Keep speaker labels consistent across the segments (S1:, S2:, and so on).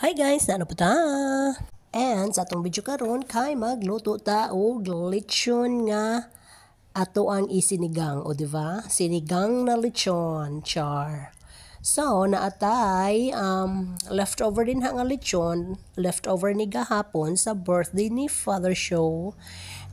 S1: Hi guys, naano po ta? And sa atong video karon kay magluto ta og lechon nga ato ang isinigang, o di ba? Sinigang na lechon, char. So, naatay leftover din ha nga lechon, leftover ni gahapon sa birthday ni Father Show.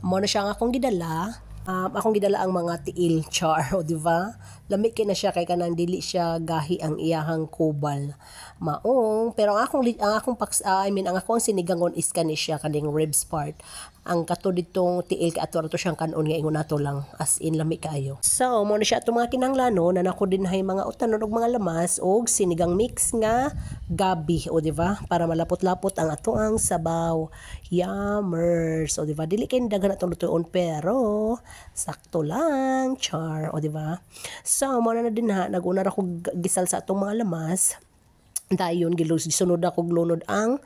S1: Mo na siya nga akong gidala. Akong gidala ang mga tiil, char, o di ba? Lami kay na siya kay kanang dili siya gahi ang iyahang kubal. Maong, pero ang akong ang akong sinigangon is kani siya kaning ribs part. Ang kato ditong tiil ka ato siyang kanon nga ingon nato lang, as in lami kayo. So, mo na siya atong mga kinahanglanon na nako din hay mga utanon og mga lamas og sinigang mix nga gabi, o di ba? Para malapot-lapot ang ato ang sabaw. Yummers, o di ba? Dili kay daghan atong lutuon pero sakto lang, char, o di ba? So, mo na din ha, naguna ra ko gisal sa atong mga lamas. Dayon gisunod ako glunod ang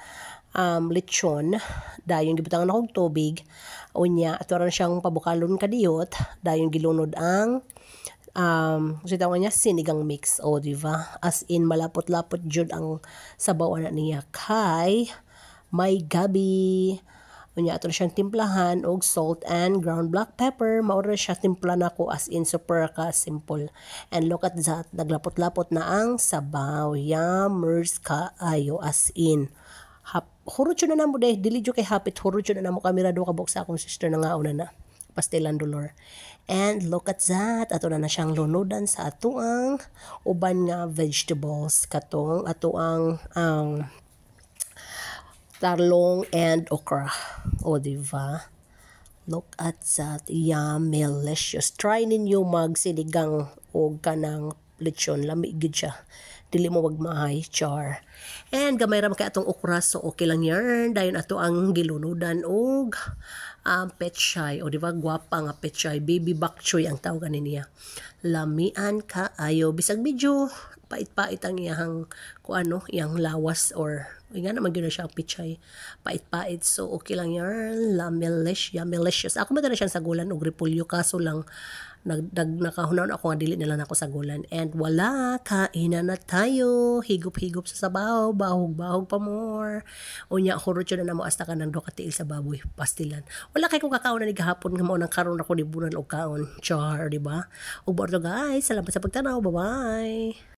S1: lechon. Dayon gibutangan ako og tubig. Unya ato ra siyang pabukalon kadiyot. Dayon gilunod ang kasi tawag niya sinigang mix, o di ba? As in malapot-lapot jud ang sabaw na niya kay may gabi. Unya ato siyang timplahan og salt and ground black pepper. Maura siya timpla na ko, as in super ka simple. And look at that, naglapot-lapot na ang sabaw. Yummers kaayo, as in. Hurot yun na namo deh, dili jud kay hapit, hurot yun na namo kamera do kabuk sa akong sister na nga una na. Pastelan dolor. And look at that, ato na siyang lunudan sa atuang uban nga vegetables katong atuang tarlong and okra. O diba? Look at that. Yummy, delicious. Try ninyo magsinigang o kanang lechon. Lami gid siya. Dili mo magmahay, char. And gamay ra kay atong okra, so okay lang yan. Dayon ato ang gilunudan og pechay, o diba? Gwapa nga pechay. Baby bok choy ang tawag niya. Lamian kaayo. Bisag medyo pait-pait ang iyang iyang lawas, or nga naman gina siya pichay, pait-pait, so okay lang yan. Yummy-licious. Ako madala siyang sagulan og repolyo, kaso lang nakahunaon ako nga dili nila nako sagulan. And wala, kainan na tayo. Higop-higop sa sabaw, bahog-bahog pa more. Unya hurot yun na namo hasta ka ng dokatiil sa baboy, pastilan. Wala kay kung kakaon na ni gahapon nga mo nang karon ako ni bunan og kaon, char, di ba? Ug bordo guys, salamat sa pagtanaw, bye bye.